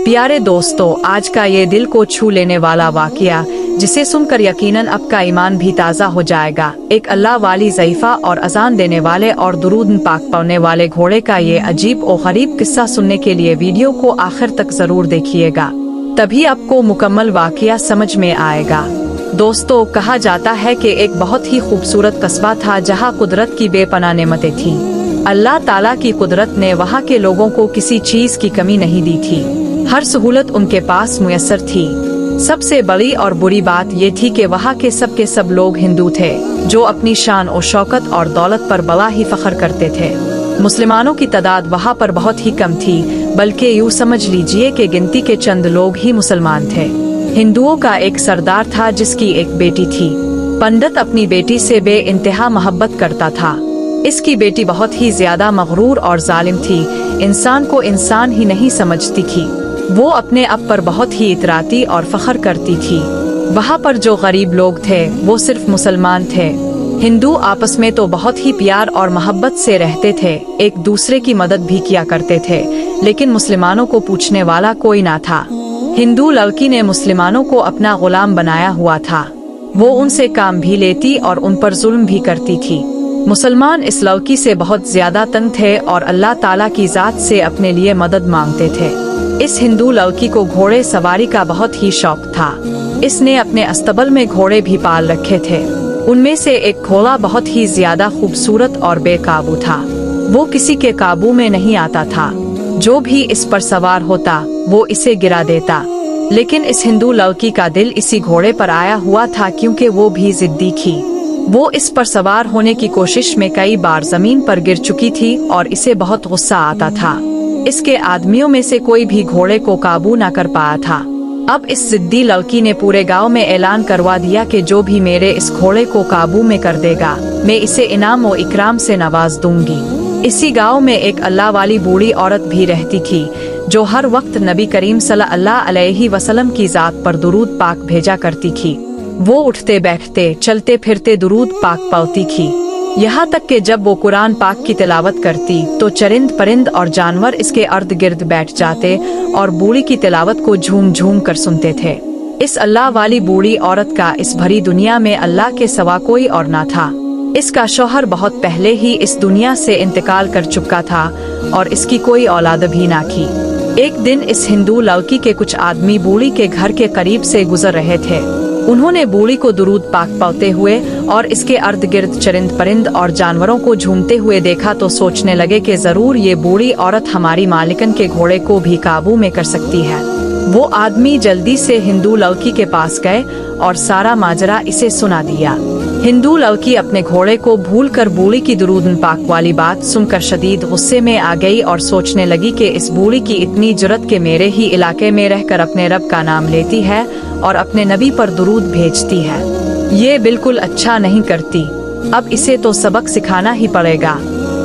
प्यारे दोस्तों, आज का ये दिल को छू लेने वाला वाकया, जिसे सुनकर यकीनन आपका ईमान भी ताज़ा हो जाएगा। एक अल्लाह वाली ज़ईफ़ा और अज़ान देने वाले और दुरूद पाक पढ़ने वाले घोड़े का ये अजीब और गरीब किस्सा सुनने के लिए वीडियो को आखिर तक ज़रूर देखिएगा, तभी आपको मुकम्मल वाकया समझ में आएगा। दोस्तों, कहा जाता है कि एक बहुत ही खूबसूरत कस्बा था जहाँ कुदरत की बेपनाह नेमतें थीं। अल्लाह ताला की कुदरत ने वहाँ के लोगों को किसी चीज़ की कमी नहीं दी थी। हर सहूलत उनके पास मुयस्सर थी। सबसे बड़ी और बुरी बात ये थी कि वहाँ के सब लोग हिंदू थे, जो अपनी शान और शौकत और दौलत पर बड़ा ही फख्र करते थे। मुसलमानों की तादाद वहाँ पर बहुत ही कम थी, बल्कि यूँ समझ लीजिए कि गिनती के चंद लोग ही मुसलमान थे। हिंदुओं का एक सरदार था जिसकी एक बेटी थी। पंडित अपनी बेटी से बेइंतहा मोहब्बत करता था। इसकी बेटी बहुत ही ज्यादा मगरूर और जालिम थी, इंसान को इंसान ही नहीं समझती थी। वो अपने आप पर बहुत ही इतराती और फख्र करती थी। वहाँ पर जो गरीब लोग थे वो सिर्फ मुसलमान थे। हिंदू आपस में तो बहुत ही प्यार और मोहब्बत से रहते थे, एक दूसरे की मदद भी किया करते थे, लेकिन मुसलमानों को पूछने वाला कोई ना था। हिंदू लड़की ने मुसलमानों को अपना गुलाम बनाया हुआ था। वो उनसे काम भी लेती और उन पर जुल्म भी करती थी। मुसलमान इस लड़की से बहुत ज्यादा तंग थे और अल्लाह ताला की जात से अपने लिए मदद मांगते थे। इस हिंदू लड़की को घोड़े सवारी का बहुत ही शौक था। इसने अपने अस्तबल में घोड़े भी पाल रखे थे। उनमें से एक घोड़ा बहुत ही ज्यादा खूबसूरत और बेकाबू था। वो किसी के काबू में नहीं आता था। जो भी इस पर सवार होता वो इसे गिरा देता। लेकिन इस हिंदू लड़की का दिल इसी घोड़े पर आया हुआ था, क्योंकि वो भी जिद्दी थी। वो इस पर सवार होने की कोशिश में कई बार जमीन पर गिर चुकी थी और इसे बहुत गुस्सा आता था। इसके आदमियों में से कोई भी घोड़े को काबू न कर पाया था। अब इस जिद्दी लड़की ने पूरे गांव में ऐलान करवा दिया कि जो भी मेरे इस घोड़े को काबू में कर देगा, मैं इसे इनाम और इकराम से नवाज दूंगी। इसी गांव में एक अल्लाह वाली बूढ़ी औरत भी रहती थी, जो हर वक्त नबी करीम सल्लल्लाहु अलैहि वसल्लम की जात पर दुरूद पाक भेजा करती थी। वो उठते बैठते चलते फिरते दुरूद पाक पढ़ती थी। यहाँ तक कि जब वो कुरान पाक की तिलावत करती तो चरिंद परिंद और जानवर इसके अर्द गिर्द बैठ जाते और बूढ़ी की तिलावत को झूम झूम कर सुनते थे। इस अल्लाह वाली बूढ़ी औरत का इस भरी दुनिया में अल्लाह के सिवा कोई और ना था। इसका शौहर बहुत पहले ही इस दुनिया से इंतकाल कर चुका था और इसकी कोई औलाद भी ना थी। एक दिन इस हिंदू लड़की के कुछ आदमी बूढ़ी के घर के करीब से गुजर रहे थे। उन्होंने बूढ़ी को दुरूद पाक पढ़ते हुए और इसके अर्द गिर्द चरिंद परिंद और जानवरों को झूमते हुए देखा तो सोचने लगे कि जरूर ये बूढ़ी औरत हमारी मालिकन के घोड़े को भी काबू में कर सकती है। वो आदमी जल्दी से हिंदू लड़की के पास गए और सारा माजरा इसे सुना दिया। हिंदू लड़की अपने घोड़े को भूलकर बूढ़ी की दुरूद पाक वाली बात सुनकर शदीद गुस्से में आ गई और सोचने लगी कि इस बूढ़ी की इतनी जुर्रत के मेरे ही इलाके में रहकर अपने रब का नाम लेती है और अपने नबी पर दुरूद भेजती है। ये बिल्कुल अच्छा नहीं करती। अब इसे तो सबक सिखाना ही पड़ेगा।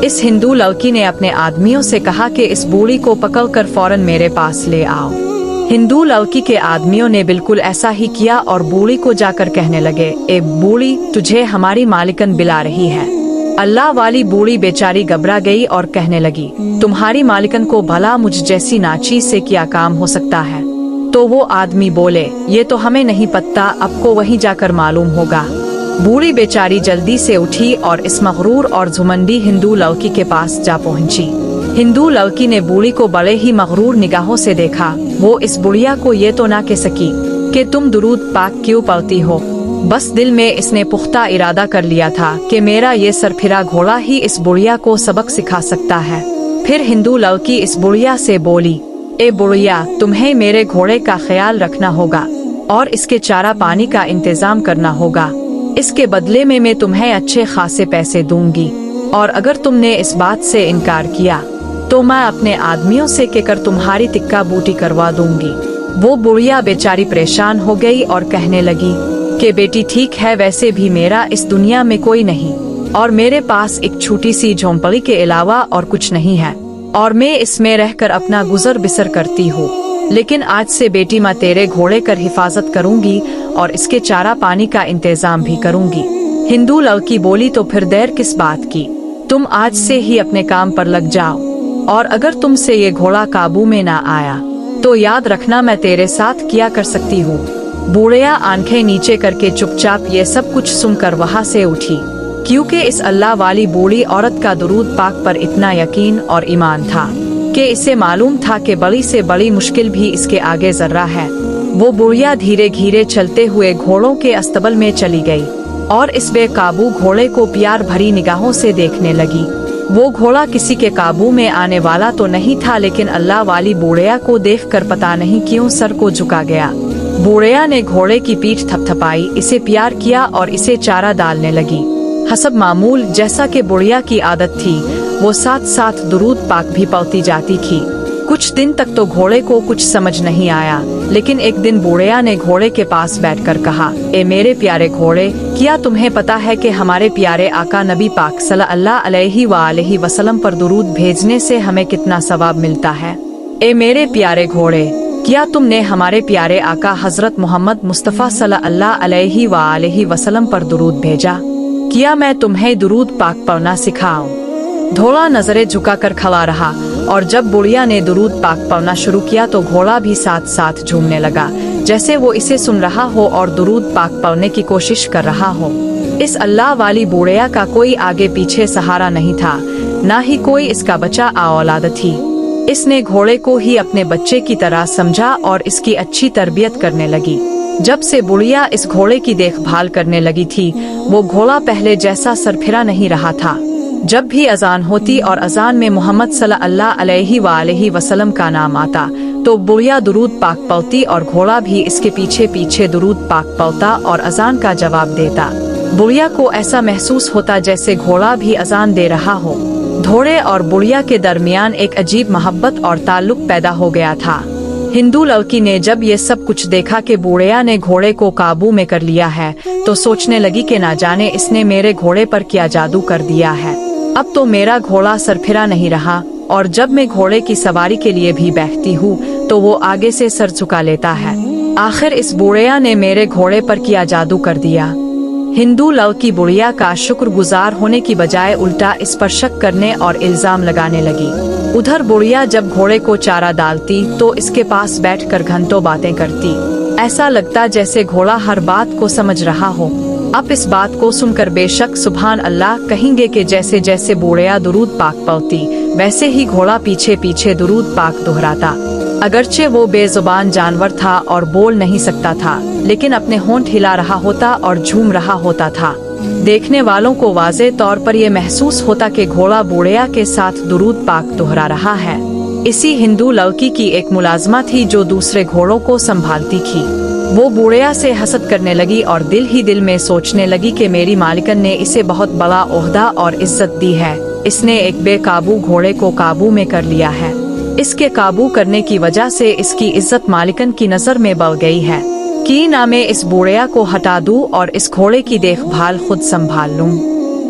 इस हिंदू लड़की ने अपने आदमियों से कहा कि इस बूढ़ी को पकड़कर फौरन मेरे पास ले आओ। हिंदू लड़की के आदमियों ने बिल्कुल ऐसा ही किया और बूढ़ी को जाकर कहने लगे, ए बूढ़ी, तुझे हमारी मालिकन बुला रही है। अल्लाह वाली बूढ़ी बेचारी घबरा गई और कहने लगी, तुम्हारी मालिकन को भला मुझ जैसी नाची से क्या काम हो सकता है? तो वो आदमी बोले, ये तो हमें नहीं पता, आपको वहीं जाकर मालूम होगा। बूढ़ी बेचारी जल्दी से उठी और इस मगरूर और झुमंडी हिंदू लड़की के पास जा पहुंची। हिंदू लड़की ने बूढ़ी को बड़े ही मगरूर निगाहों से देखा। वो इस बुढ़िया को ये तो ना कह सकी कि तुम दुरूद पाक क्यों पढ़ती हो। बस दिल में इसने पुख्ता इरादा कर लिया था कि मेरा ये सरफिरा घोड़ा ही इस बुढ़िया को सबक सिखा सकता है। फिर हिंदू लड़की इस बुढ़िया से बोली, ए बुढ़िया, तुम्हें मेरे घोड़े का ख्याल रखना होगा और इसके चारा पानी का इंतजाम करना होगा। इसके बदले में मैं तुम्हें अच्छे खासे पैसे दूंगी और अगर तुमने इस बात से इनकार किया तो मैं अपने आदमियों से कहकर तुम्हारी टिक्का बूटी करवा दूंगी। वो बुढ़िया बेचारी परेशान हो गई और कहने लगी कि बेटी ठीक है, वैसे भी मेरा इस दुनिया में कोई नहीं और मेरे पास एक छोटी सी झोंपड़ी के अलावा और कुछ नहीं है और मैं इसमें रहकर अपना गुजर बिसर करती हूँ। लेकिन आज से बेटी मैं तेरे घोड़े कर हिफाजत करूंगी और इसके चारा पानी का इंतजाम भी करूंगी। हिंदू लड़की बोली, तो फिर देर किस बात की, तुम आज से ही अपने काम पर लग जाओ और अगर तुमसे ये घोड़ा काबू में ना आया तो याद रखना मैं तेरे साथ क्या कर सकती हूँ। बूढ़िया आंखें नीचे करके चुपचाप ये सब कुछ सुनकर वहाँ से उठी, क्योंकि इस अल्लाह वाली बूढ़ी औरत का दुरूद पाक पर इतना यकीन और ईमान था कि इसे मालूम था कि बड़ी से बड़ी मुश्किल भी इसके आगे जर्रा है। वो बुढ़िया धीरे धीरे चलते हुए घोड़ों के अस्तबल में चली गई और इस बेकाबू घोड़े को प्यार भरी निगाहों से देखने लगी। वो घोड़ा किसी के काबू में आने वाला तो नहीं था, लेकिन अल्लाह वाली बूढ़िया को देखकर पता नहीं क्यों सर को झुका गया। बूढ़िया ने घोड़े की पीठ थपथपाई, इसे प्यार किया और इसे चारा डालने लगी। हसब मामूल जैसा कि बुढ़िया की आदत थी, वो साथ साथ दुरूद पाक भी पढ़ती जाती थी। कुछ दिन तक तो घोड़े को कुछ समझ नहीं आया, लेकिन एक दिन बूढ़िया ने घोड़े के पास बैठकर कहा, ए मेरे प्यारे घोड़े, क्या तुम्हें पता है कि हमारे प्यारे आका नबी पाक सल्लल्लाहु अलैहि वसल्लम पर दुरूद भेजने से हमें कितना सवाब मिलता है? ए मेरे प्यारे घोड़े, क्या तुमने हमारे प्यारे आका हजरत मोहम्मद मुस्तफ़ा सल्लल्लाहु अलैहि वसल्लम पर दुरूद भेजा? क्या मैं तुम्हें दुरूद पाक पढ़ना सिखाऊं? घोड़ा नजरें झुकाकर खड़ा रहा और जब बुढ़िया ने दुरूद पाक पढ़ना शुरू किया तो घोड़ा भी साथ साथ झूमने लगा, जैसे वो इसे सुन रहा हो और दुरूद पाक पढ़ने की कोशिश कर रहा हो। इस अल्लाह वाली बूढ़िया का कोई आगे पीछे सहारा नहीं था, ना ही कोई इसका बच्चा औलाद थी। इसने घोड़े को ही अपने बच्चे की तरह समझा और इसकी अच्छी तरबियत करने लगी। जब से बुढ़िया इस घोड़े की देखभाल करने लगी थी, वो घोड़ा पहले जैसा सरफिरा नहीं रहा था। जब भी अजान होती और अजान में मोहम्मद सल्लल्लाहु अलैहि वसल्लम का नाम आता तो बुढ़िया दुरूद पाक पढ़ती और घोड़ा भी इसके पीछे पीछे दुरूद पाक पढ़ता और अजान का जवाब देता। बुढ़िया को ऐसा महसूस होता जैसे घोड़ा भी अजान दे रहा हो। घोड़े और बुढ़िया के दरमियान एक अजीब मोहब्बत और ताल्लुक पैदा हो गया था। हिंदू लड़की ने जब ये सब कुछ देखा कि बूढ़िया ने घोड़े को काबू में कर लिया है तो सोचने लगी कि ना जाने इसने मेरे घोड़े पर क्या जादू कर दिया है। अब तो मेरा घोड़ा सरफिरा नहीं रहा और जब मैं घोड़े की सवारी के लिए भी बैठती हूँ तो वो आगे से सर झुका लेता है। आखिर इस बुढ़िया ने मेरे घोड़े पर क्या जादू कर दिया? हिंदू लड़की बुढ़िया का शुक्रगुजार होने की बजाय उल्टा इस पर शक करने और इल्जाम लगाने लगी। उधर बुढ़िया जब घोड़े को चारा डालती तो इसके पास बैठकर घंटों बातें करती। ऐसा लगता जैसे घोड़ा हर बात को समझ रहा हो। अब इस बात को सुनकर बेशक सुभान अल्लाह कहेंगे कि जैसे जैसे बूढ़िया दुरूद पाक पढ़ती वैसे ही घोड़ा पीछे पीछे दुरूद पाक दोहराता। अगरचे वो बेजुबान जानवर था और बोल नहीं सकता था, लेकिन अपने होंठ हिला रहा होता और झूम रहा होता था। देखने वालों को वाज़े तौर पर यह महसूस होता कि घोड़ा बूढ़िया के साथ दुरूद पाक दोहरा रहा है। इसी हिंदू लड़की की एक मुलाजमा थी जो दूसरे घोड़ों को संभालती थी। वो बूढ़िया से हसद करने लगी और दिल ही दिल में सोचने लगी कि मेरी मालिकन ने इसे बहुत बड़ा ओहदा और इज्जत दी है। इसने एक बेकाबू घोड़े को काबू में कर लिया है। इसके काबू करने की वजह से इसकी इज्जत मालिकन की नजर में बढ़ गई है कि ना मैं इस बूढ़िया को हटा दूं और इस घोड़े की देखभाल खुद संभाल लूं।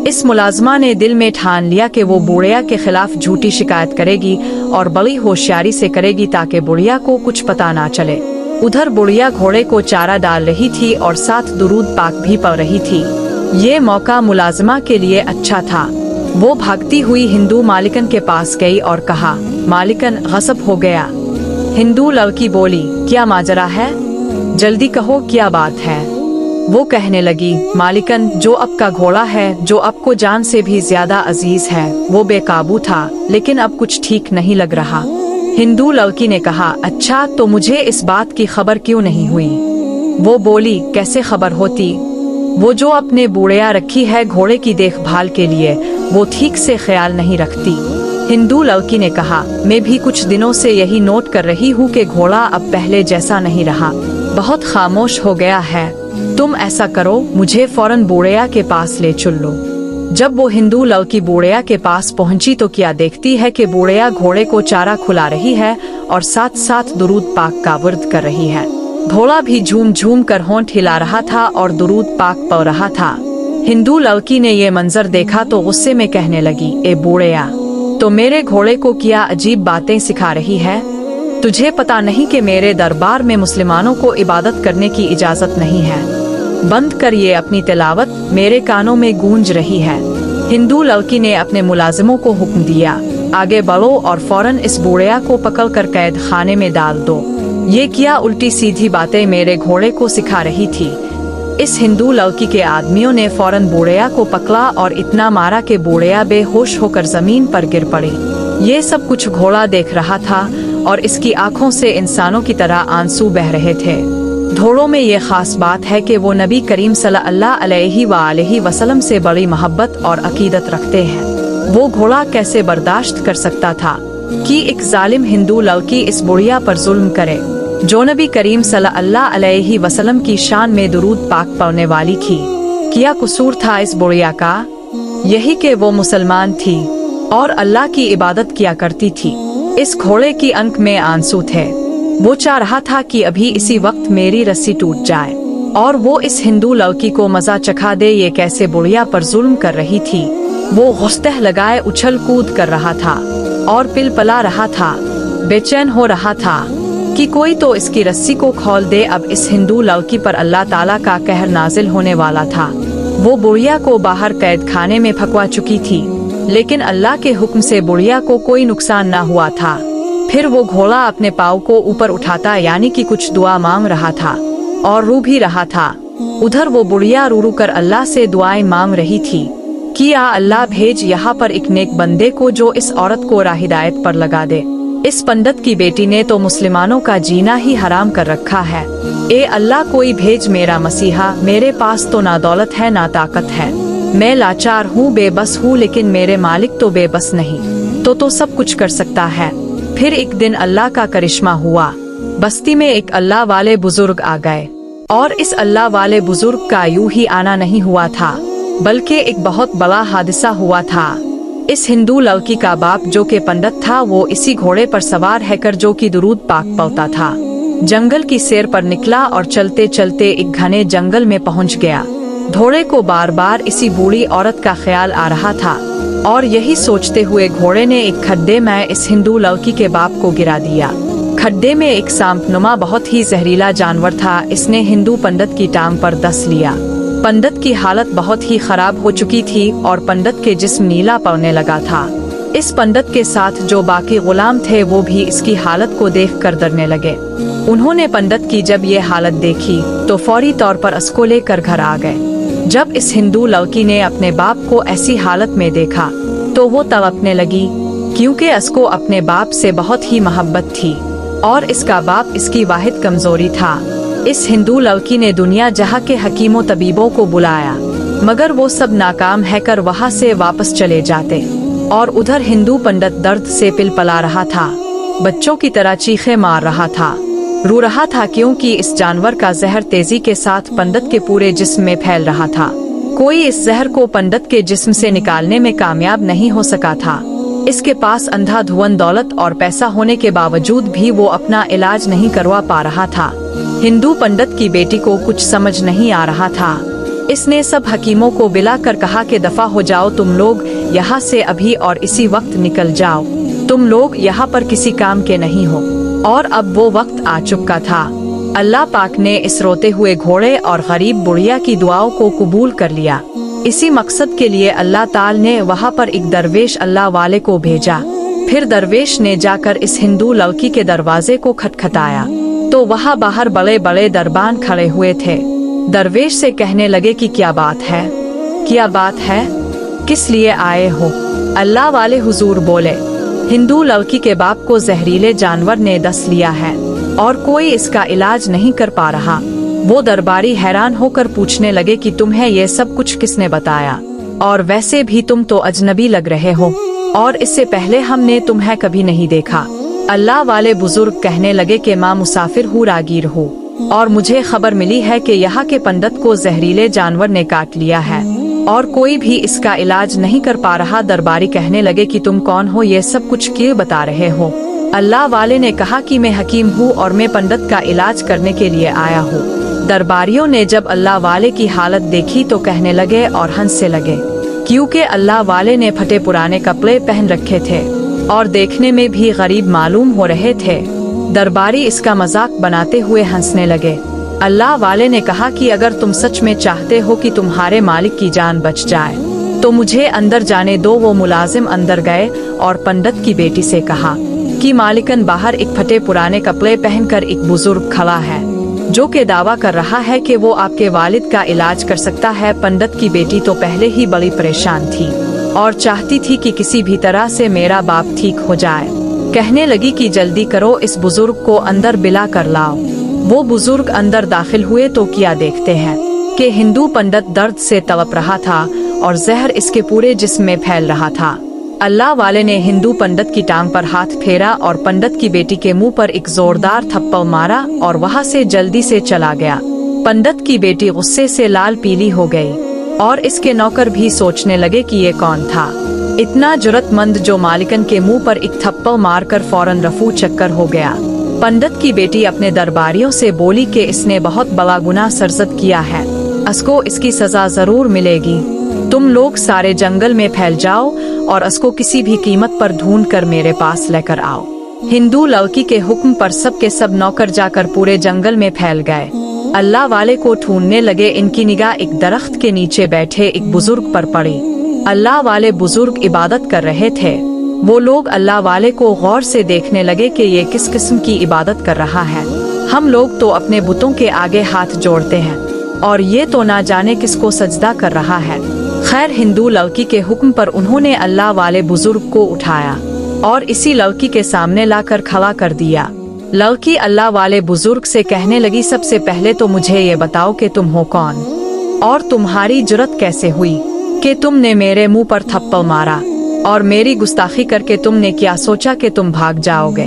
इस मुलाजमा ने दिल में ठान लिया कि वो बूढ़िया के खिलाफ झूठी शिकायत करेगी और बड़ी होशियारी से करेगी ताकि बुढ़िया को कुछ पता ना चले। उधर बुढ़िया घोड़े को चारा डाल रही थी और साथ दुरूद पाक भी पढ़ रही थी। ये मौका मुलाजमा के लिए अच्छा था। वो भागती हुई हिंदू मालिकन के पास गई और कहा, मालिकन गस्ब हो गया। हिंदू लड़की बोली, क्या माजरा है? जल्दी कहो क्या बात है? वो कहने लगी, मालिकन जो आपका घोड़ा है, जो आपको जान से भी ज्यादा अजीज है, वो बेकाबू था, लेकिन अब कुछ ठीक नहीं लग रहा। हिंदू लड़की ने कहा, अच्छा तो मुझे इस बात की खबर क्यों नहीं हुई? वो बोली, कैसे खबर होती? वो जो अपने बूढ़िया रखी है घोड़े की देखभाल के लिए, वो ठीक से ख्याल नहीं रखती। हिंदू लड़की ने कहा, मैं भी कुछ दिनों से यही नोट कर रही हूँ कि घोड़ा अब पहले जैसा नहीं रहा, बहुत खामोश हो गया है। तुम ऐसा करो, मुझे फौरन बूढ़िया के पास ले चल लो। जब वो हिंदू लड़की बूढ़िया के पास पहुंची तो क्या देखती है कि बूढ़िया घोड़े को चारा खुला रही है और साथ साथ दुरूद पाक का वर्द कर रही है। घोड़ा भी झूम झूम कर होंठ हिला रहा था और दुरूद पाक पढ़ रहा था। हिंदू लड़की ने ये मंजर देखा तो गुस्से में कहने लगी, ए बूढ़िया, तो मेरे घोड़े को क्या अजीब बातें सिखा रही है? तुझे पता नहीं कि मेरे दरबार में मुसलमानों को इबादत करने की इजाजत नहीं है? बंद कर ये अपनी तिलावत, मेरे कानों में गूंज रही है। हिंदू लड़की ने अपने मुलाजिमों को हुक्म दिया, आगे बढ़ो और फौरन इस बुढ़िया को पकड़कर कैद खाने में डाल दो। ये क्या उल्टी सीधी बातें मेरे घोड़े को सिखा रही थी। इस हिंदू लड़की के आदमियों ने फौरन बुढ़िया को पकड़ा और इतना मारा कि बुढ़िया बेहोश होकर जमीन पर गिर पड़ी। ये सब कुछ घोड़ा देख रहा था और इसकी आंखों से इंसानों की तरह आंसू बह रहे थे। घोड़ों में ये खास बात है कि वो नबी करीम सल्लल्लाहु अलैहि वसल्लम से बड़ी मोहब्बत और अकीदत रखते हैं। वो घोड़ा कैसे बर्दाश्त कर सकता था कि एक जालिम हिंदू लड़की इस बुढ़िया पर जुल्म करे, जो नबी करीम सल्लल्लाहु अलैहि वसल्लम की शान में दुरूद पाक पढ़ने वाली थी। क्या कसूर था इस बुढ़िया का? यही कि वो मुसलमान थी और अल्लाह की इबादत किया करती थी। इस घोड़े की आंख में आंसू थे। वो चाह रहा था कि अभी इसी वक्त मेरी रस्सी टूट जाए और वो इस हिंदू लड़की को मजा चखा दे। ये कैसे बुढ़िया पर जुल्म कर रही थी। वो गुस्ताह लगाए उछल कूद कर रहा था और पिलपला रहा था, बेचैन हो रहा था कि कोई तो इसकी रस्सी को खोल दे। अब इस हिंदू लड़की पर अल्लाह ताला का कहर नाजिल होने वाला था। वो बुढ़िया को बाहर कैद खाने में फंसवा चुकी थी, लेकिन अल्लाह के हुक्म से बुढ़िया को कोई नुकसान न हुआ था। फिर वो घोड़ा अपने पाँव को ऊपर उठाता, यानी कि कुछ दुआ मांग रहा था और रो भी रहा था। उधर वो बुढ़िया रो रो कर अल्लाह से दुआएं मांग रही थी कि या अल्लाह भेज यहाँ पर एक नेक बंदे को जो इस औरत को राह हिदायत पर लगा दे। इस पंडित की बेटी ने तो मुसलमानों का जीना ही हराम कर रखा है। ए अल्लाह कोई भेज मेरा मसीहा। मेरे पास तो ना दौलत है ना ताकत है। मैं लाचार हूँ, बेबस हूँ, लेकिन मेरे मालिक तो बेबस नहीं, तो सब कुछ कर सकता है। फिर एक दिन अल्लाह का करिश्मा हुआ। बस्ती में एक अल्लाह वाले बुजुर्ग आ गए और इस अल्लाह वाले बुजुर्ग का यूं ही आना नहीं हुआ था, बल्कि एक बहुत बड़ा हादसा हुआ था। इस हिंदू लड़की का बाप जो के पंडित था, वो इसी घोड़े पर सवार हैकर जो कि दुरूद पाक पढ़ता था, जंगल की सैर पर निकला और चलते चलते एक घने जंगल में पहुंच गया। घोड़े को बार बार इसी बूढ़ी औरत का ख्याल आ रहा था और यही सोचते हुए घोड़े ने एक खड्डे में इस हिंदू लड़की के बाप को गिरा दिया। खड्डे में एक सांपनुमा बहुत ही जहरीला जानवर था। इसने हिंदू पंडित की टांग पर दस लिया। पंडित की हालत बहुत ही खराब हो चुकी थी और पंडित के जिस्म नीला पड़ने लगा था। इस पंडित के साथ जो बाकी गुलाम थे वो भी इसकी हालत को देखकर डरने लगे। उन्होंने पंडित की जब ये हालत देखी तो फौरी तौर पर इसको लेकर घर आ गए। जब इस हिंदू लड़की ने अपने बाप को ऐसी हालत में देखा तो वो तड़पने लगी, क्योंकि इसको अपने बाप से बहुत ही मोहब्बत थी और इसका बाप इसकी वाहिद कमजोरी था। इस हिंदू लड़की ने दुनिया जहाँ के हकीमों तबीबों को बुलाया, मगर वो सब नाकाम है कर वहाँ से वापस चले जाते। और उधर हिंदू पंडित दर्द से पिलपला रहा था, बच्चों की तरह चीखे मार रहा था, रो रहा था, क्योंकि इस जानवर का जहर तेजी के साथ पंडित के पूरे जिस्म में फैल रहा था। कोई इस जहर को पंडित के जिस्म से निकालने में कामयाब नहीं हो सका था। इसके पास अंधाधुंध दौलत और पैसा होने के बावजूद भी वो अपना इलाज नहीं करवा पा रहा था। हिंदू पंडित की बेटी को कुछ समझ नहीं आ रहा था। इसने सब हकीमों को बुलाकर कहा कि दफा हो जाओ, तुम लोग यहाँ से अभी और इसी वक्त निकल जाओ। तुम लोग यहाँ पर किसी काम के नहीं हो। और अब वो वक्त आ चुका था। अल्लाह पाक ने इस रोते हुए घोड़े और गरीब बुढ़िया की दुआओं को कबूल कर लिया। इसी मकसद के लिए अल्लाह ताला ने वहाँ पर एक दरवेश अल्लाह वाले को भेजा। फिर दरवेश ने जाकर इस हिंदू लड़की के दरवाजे को खटखटाया तो वहाँ बाहर बड़े बड़े दरबान खड़े हुए थे। दरवेश से कहने लगे कि क्या बात है, क्या बात है, किस लिए आए हो? अल्लाह वाले हुजूर बोले, हिंदू लड़की के बाप को जहरीले जानवर ने डस लिया है और कोई इसका इलाज नहीं कर पा रहा। वो दरबारी हैरान होकर पूछने लगे कि तुम्हें ये सब कुछ किसने बताया? और वैसे भी तुम तो अजनबी लग रहे हो और इससे पहले हमने तुम्हें कभी नहीं देखा। अल्लाह वाले बुजुर्ग कहने लगे कि माँ मुसाफिर हूँ, रागीर हूँ, और मुझे खबर मिली है कि यहाँ के पंडित को जहरीले जानवर ने काट लिया है और कोई भी इसका इलाज नहीं कर पा रहा। दरबारी कहने लगे कि तुम कौन हो, ये सब कुछ क्यों बता रहे हो? अल्लाह वाले ने कहा कि मैं हकीम हूँ और मैं पंडित का इलाज करने के लिए आया हूँ। दरबारियों ने जब अल्लाह वाले की हालत देखी तो कहने लगे और हंसने लगे, क्योंकि अल्लाह वाले ने फटे पुराने कपड़े पहन रखे थे और देखने में भी गरीब मालूम हो रहे थे। दरबारी इसका मजाक बनाते हुए हंसने लगे। अल्लाह वाले ने कहा कि अगर तुम सच में चाहते हो कि तुम्हारे मालिक की जान बच जाए तो मुझे अंदर जाने दो। वो मुलाजिम अंदर गए और पंडित की बेटी से कहा कि मालिकन, बाहर एक फटे पुराने कपड़े पहनकर एक बुजुर्ग खड़ा है जो के दावा कर रहा है कि वो आपके वालिद का इलाज कर सकता है। पंडित की बेटी तो पहले ही बड़ी परेशान थी और चाहती थी कि किसी भी तरह से मेरा बाप ठीक हो जाए। कहने लगी कि जल्दी करो, इस बुजुर्ग को अंदर बिला कर लाओ। वो बुजुर्ग अंदर दाखिल हुए तो क्या देखते हैं कि हिंदू पंडित दर्द से तड़प रहा था और जहर इसके पूरे जिस्म में फैल रहा था। अल्लाह वाले ने हिंदू पंडित की टांग पर हाथ फेरा और पंडित की बेटी के मुंह पर एक जोरदार थप्पड़ मारा और वहां से जल्दी से चला गया। पंडित की बेटी गुस्से से लाल पीली हो गई और इसके नौकर भी सोचने लगे कि ये कौन था, इतना जुर्रतमंद जो मालिकन के मुंह पर एक थप्पड़ मारकर फौरन रफू चक्कर हो गया। पंडित की बेटी अपने दरबारियों से बोली कि इसने बहुत बड़ा गुनाह सरजद किया है, इसको इसकी सजा जरूर मिलेगी। तुम लोग सारे जंगल में फैल जाओ और इसको किसी भी कीमत पर ढूंढ कर मेरे पास लेकर आओ। हिंदू लड़की के हुक्म पर सब के सब नौकर जाकर पूरे जंगल में फैल गए। अल्लाह वाले को ढूंढने लगे। इनकी निगाह एक दरख्त के नीचे बैठे एक बुजुर्ग पर पड़ी। अल्लाह वाले बुजुर्ग इबादत कर रहे थे। वो लोग अल्लाह वाले को गौर से देखने लगे कि ये किस किस्म की इबादत कर रहा है। हम लोग तो अपने बुतों के आगे हाथ जोड़ते हैं और ये तो ना जाने किसको सजदा कर रहा है। खैर, हिंदू लड़की के हुक्म पर उन्होंने अल्लाह वाले बुजुर्ग को उठाया और इसी लड़की के सामने लाकर खड़ा कर दिया। लड़की अल्लाह वाले बुजुर्ग से कहने लगी, सबसे पहले तो मुझे ये बताओ कि तुम हो कौन और तुम्हारी जुर्रत कैसे हुई कि तुमने मेरे मुंह पर थप्पड़ मारा और मेरी गुस्ताखी करके तुमने क्या सोचा कि तुम भाग जाओगे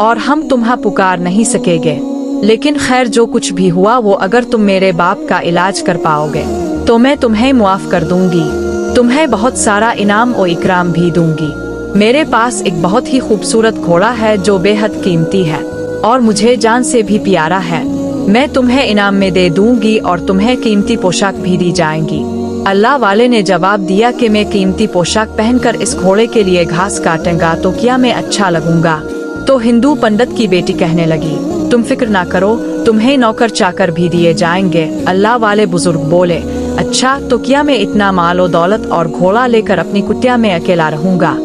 और हम तुम्हें पुकार नहीं सकेंगे। लेकिन खैर, जो कुछ भी हुआ वो अगर तुम मेरे बाप का इलाज कर पाओगे तो मैं तुम्हें मुआफ कर दूंगी, तुम्हें बहुत सारा इनाम और इकराम भी दूंगी। मेरे पास एक बहुत ही खूबसूरत घोड़ा है जो बेहद कीमती है और मुझे जान से भी प्यारा है। मैं तुम्हें इनाम में दे दूंगी और तुम्हें कीमती पोशाक भी दी जाएंगी। अल्लाह वाले ने जवाब दिया कि मैं कीमती पोशाक पहनकर इस घोड़े के लिए घास काटूंगा तो क्या मैं अच्छा लगूंगा? तो हिंदू पंडित की बेटी कहने लगी, तुम फिक्र ना करो, तुम्हें नौकर चाकर भी दिए जाएंगे। अल्लाह वाले बुजुर्ग बोले, अच्छा, तो क्या मैं इतना मालो दौलत और घोड़ा लेकर अपनी कुटिया में अकेला रहूंगा?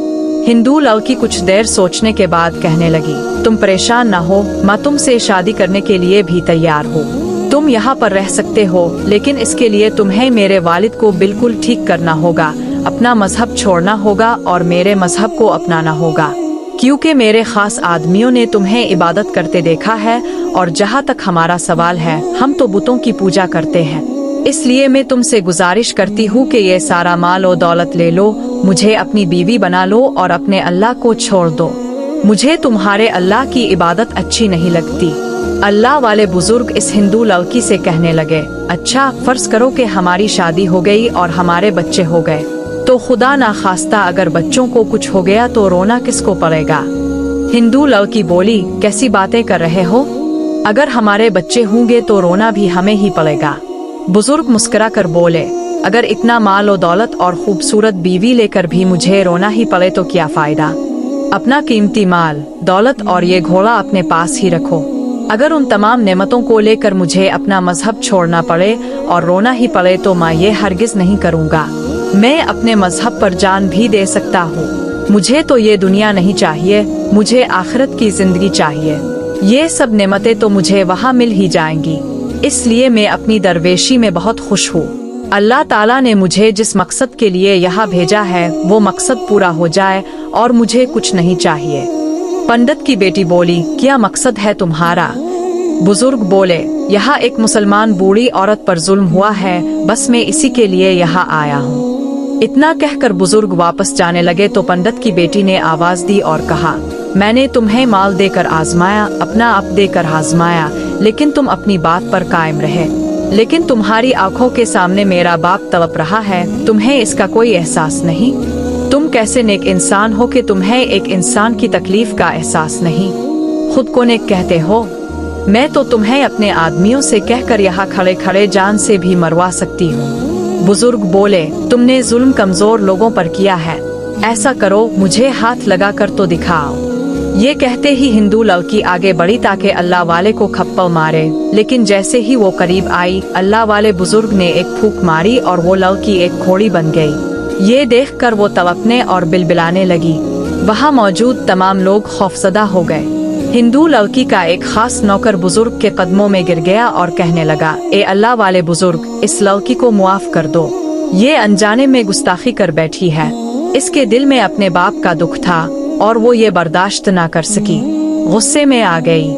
हिंदू लड़की कुछ देर सोचने के बाद कहने लगी, तुम परेशान ना हो, मैं तुमसे शादी करने के लिए भी तैयार हूँ। तुम यहाँ पर रह सकते हो, लेकिन इसके लिए तुम्हें मेरे वालिद को बिल्कुल ठीक करना होगा, अपना मजहब छोड़ना होगा और मेरे मजहब को अपनाना होगा, क्योंकि मेरे खास आदमियों ने तुम्हें इबादत करते देखा है और जहाँ तक हमारा सवाल है, हम तो बुतों की पूजा करते हैं। इसलिए मैं तुमसे गुजारिश करती हूँ कि ये सारा माल और दौलत ले लो, मुझे अपनी बीवी बना लो और अपने अल्लाह को छोड़ दो। मुझे तुम्हारे अल्लाह की इबादत अच्छी नहीं लगती। अल्लाह वाले बुजुर्ग इस हिंदू लड़की से कहने लगे, अच्छा, फर्ज करो कि हमारी शादी हो गई और हमारे बच्चे हो गए, तो खुदा ना खास्ता अगर बच्चों को कुछ हो गया तो रोना किसको पड़ेगा? हिंदू लड़की बोली, कैसी बातें कर रहे हो? अगर हमारे बच्चे होंगे तो रोना भी हमें ही पड़ेगा। बुजुर्ग मुस्कुरा कर बोले, अगर इतना माल और दौलत और खूबसूरत बीवी लेकर भी मुझे रोना ही पड़े तो क्या फायदा? अपना कीमती माल, दौलत और ये घोड़ा अपने पास ही रखो। अगर उन तमाम नेमतों को लेकर मुझे अपना मजहब छोड़ना पड़े और रोना ही पड़े तो मैं ये हरगिज नहीं करूँगा। मैं अपने मजहब पर जान भी दे सकता हूँ। मुझे तो ये दुनिया नहीं चाहिए, मुझे आखिरत की जिंदगी चाहिए। ये सब नेमतें तो मुझे वहाँ मिल ही जाएंगी, इसलिए मैं अपनी दरवेशी में बहुत खुश हूँ। अल्लाह ताला ने मुझे जिस मकसद के लिए यहाँ भेजा है वो मकसद पूरा हो जाए और मुझे कुछ नहीं चाहिए। पंडित की बेटी बोली, क्या मकसद है तुम्हारा? बुजुर्ग बोले, यहाँ एक मुसलमान बूढ़ी औरत पर जुल्म हुआ है, बस मैं इसी के लिए यहाँ आया हूँ। इतना कहकर बुजुर्ग वापस जाने लगे तो पंडित की बेटी ने आवाज दी और कहा, मैंने तुम्हें माल देकर आजमाया, अपना आप देकर आजमाया, लेकिन तुम अपनी बात पर कायम रहे। लेकिन तुम्हारी आंखों के सामने मेरा बाप तड़प रहा है, तुम्हें इसका कोई एहसास नहीं? तुम कैसे नेक इंसान हो कि तुम्हें एक इंसान की तकलीफ का एहसास नहीं? खुद को नेक कहते हो? मैं तो तुम्हें अपने आदमियों से कहकर यहाँ खड़े खड़े जान से भी मरवा सकती हूँ। बुजुर्ग बोले, तुमने जुल्म कमजोर लोगों पर किया है, ऐसा करो, मुझे हाथ लगा कर तो दिखाओ। ये कहते ही हिंदू लड़की आगे बढ़ी ताकि अल्लाह वाले को खप्पड़ मारे, लेकिन जैसे ही वो करीब आई, अल्लाह वाले बुजुर्ग ने एक फूंक मारी और वो लड़की एक घोड़ी बन गई। ये देखकर वो तड़पने और बिलबिलाने लगी। वहाँ मौजूद तमाम लोग खौफजदा हो गए। हिंदू लड़की का एक खास नौकर बुजुर्ग के कदमों में गिर गया और कहने लगा, ए अल्लाह वाले बुजुर्ग, इस लड़की को मुआफ कर दो। ये अनजाने में गुस्ताखी कर बैठी है। इसके दिल में अपने बाप का दुख था और वो ये बर्दाश्त ना कर सकी, गुस्से में आ गई।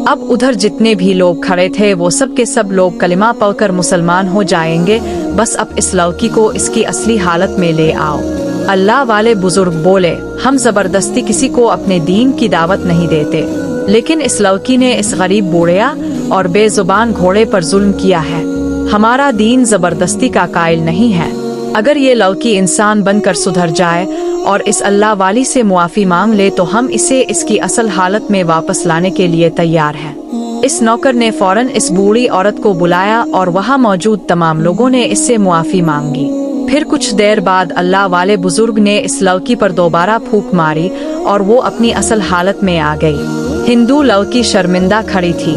अब उधर जितने भी लोग खड़े थे वो सब के सब लोग कलिमा पढ़कर मुसलमान हो जाएंगे। बस अब इस लड़की को इसकी असली हालत में ले आओ। अल्लाह वाले बुजुर्ग बोले, हम जबरदस्ती किसी को अपने दीन की दावत नहीं देते, लेकिन इस लड़की ने इस गरीब बूढ़िया और बेजुबान घोड़े पर जुल्म किया है। हमारा दीन जबरदस्ती का कायल नहीं है। अगर ये लड़की इंसान बनकर सुधर जाए और इस अल्लाह वाली से मुआफी मांग ले तो हम इसे इसकी असल हालत में वापस लाने के लिए तैयार हैं। इस नौकर ने फौरन इस बूढ़ी औरत को बुलाया और वहाँ मौजूद तमाम लोगों ने इससे मुआफी मांगी। फिर कुछ देर बाद अल्लाह वाले बुजुर्ग ने इस लड़की पर दोबारा फूंक मारी और वो अपनी असल हालत में आ गई। हिंदू लड़की शर्मिंदा खड़ी थी।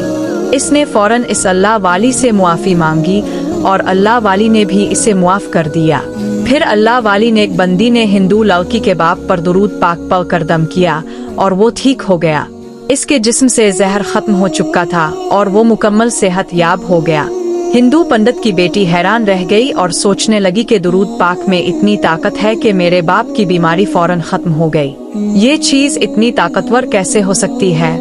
इसने फौरन इस अल्लाह वाली से मुआफी मांगी और अल्लाह वाली ने भी इसे मुआफ कर दिया। फिर अल्लाह वाली नेक बंदी ने हिंदू लड़की के बाप पर दुरूद पाक पढ़ कर दम किया और वो ठीक हो गया। इसके जिस्म से जहर खत्म हो चुका था और वो मुकम्मल सेहत याब हो गया। हिंदू पंडित की बेटी हैरान रह गई और सोचने लगी कि दुरूद पाक में इतनी ताकत है कि मेरे बाप की बीमारी फौरन खत्म हो गई। ये चीज इतनी ताकतवर कैसे हो सकती है?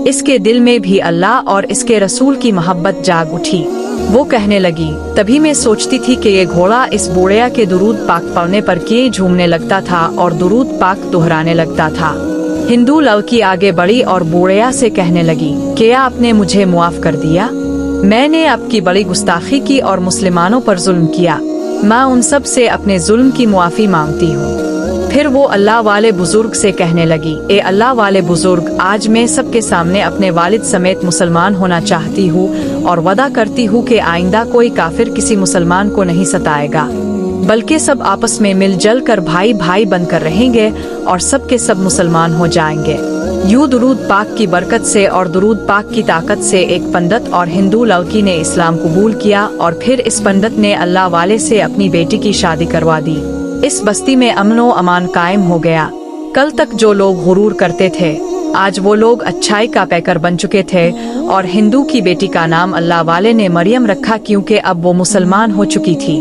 इसके दिल में भी अल्लाह और इसके रसूल की मोहब्बत जाग उठी। वो कहने लगी, तभी मैं सोचती थी कि ये घोड़ा इस बूढ़िया के दुरूद पाक पढ़ने पर क्यों झूमने लगता था और दुरूद पाक दोहराने लगता था। हिंदू लड़की आगे बढ़ी और बूढ़िया से कहने लगी, क्या आपने मुझे मुआफ कर दिया? मैंने आपकी बड़ी गुस्ताखी की और मुसलमानों पर जुल्म किया। मैं उन सब से अपने जुल्म की मुआफी मांगती हूँ। फिर वो अल्लाह वाले बुजुर्ग से कहने लगी, ए अल्लाह वाले बुजुर्ग, आज मैं सबके सामने अपने वालिद समेत मुसलमान होना चाहती हूँ और वादा करती हूँ कि आइंदा कोई काफिर किसी मुसलमान को नहीं सताएगा, बल्कि सब आपस में मिलजुल कर भाई भाई बनकर रहेंगे और सब के सब मुसलमान हो जाएंगे। यूं दुरूद पाक की बरकत से और दुरूद पाक की ताकत से एक पंडित और हिंदू लड़की ने इस्लाम कबूल किया और फिर इस पंडित ने अल्लाह वाले से अपनी बेटी की शादी करवा दी। इस बस्ती में अमनो अमान कायम हो गया। कल तक जो लोग गुरूर करते थे, आज वो लोग अच्छाई का पैकर बन चुके थे और हिंदू की बेटी का नाम अल्लाह वाले ने मरियम रखा, क्योंकि अब वो मुसलमान हो चुकी थी।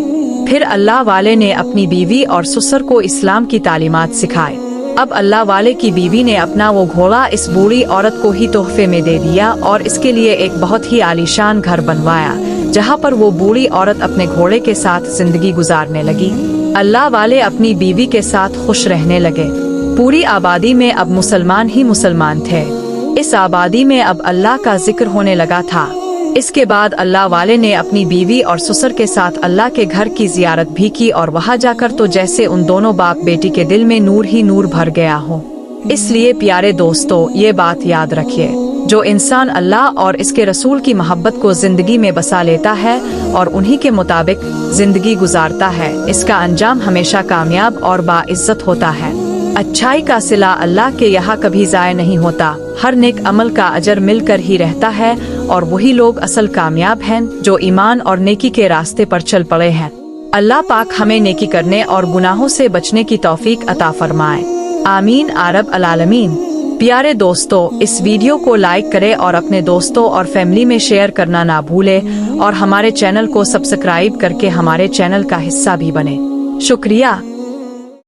फिर अल्लाह वाले ने अपनी बीवी और ससुर को इस्लाम की तालीमात सिखाए। अब अल्लाह वाले की बीवी ने अपना वो घोड़ा इस बूढ़ी औरत को ही तोहफे में दे दिया और इसके लिए एक बहुत ही आलीशान घर बनवाया, जहाँ पर वो बूढ़ी औरत अपने घोड़े के साथ जिंदगी गुजारने लगी। अल्लाह वाले अपनी बीवी के साथ खुश रहने लगे। पूरी आबादी में अब मुसलमान ही मुसलमान थे। इस आबादी में अब अल्लाह का जिक्र होने लगा था। इसके बाद अल्लाह वाले ने अपनी बीवी और ससुर के साथ अल्लाह के घर की जियारत भी की और वहाँ जाकर तो जैसे उन दोनों बाप बेटी के दिल में नूर ही नूर भर गया हो। इसलिए प्यारे दोस्तों, ये बात याद रखिए, जो इंसान अल्लाह और इसके रसूल की मोहब्बत को जिंदगी में बसा लेता है और उन्हीं के मुताबिक जिंदगी गुजारता है, इसका अंजाम हमेशा कामयाब और बाइज्जत होता है। अच्छाई का सिला अल्लाह के यहाँ कभी ज़ाय नहीं होता। हर नेक अमल का अजर मिलकर ही रहता है और वही लोग असल कामयाब हैं जो ईमान और नेकी के रास्ते पर चल पड़े हैं। अल्लाह पाक हमें नेकी करने और गुनाहों से बचने की तौफीक अता फरमाए। आमीन आरब अलालमीन। प्यारे दोस्तों, इस वीडियो को लाइक करें और अपने दोस्तों और फैमिली में शेयर करना ना भूलें और हमारे चैनल को सब्सक्राइब करके हमारे चैनल का हिस्सा भी बने। शुक्रिया।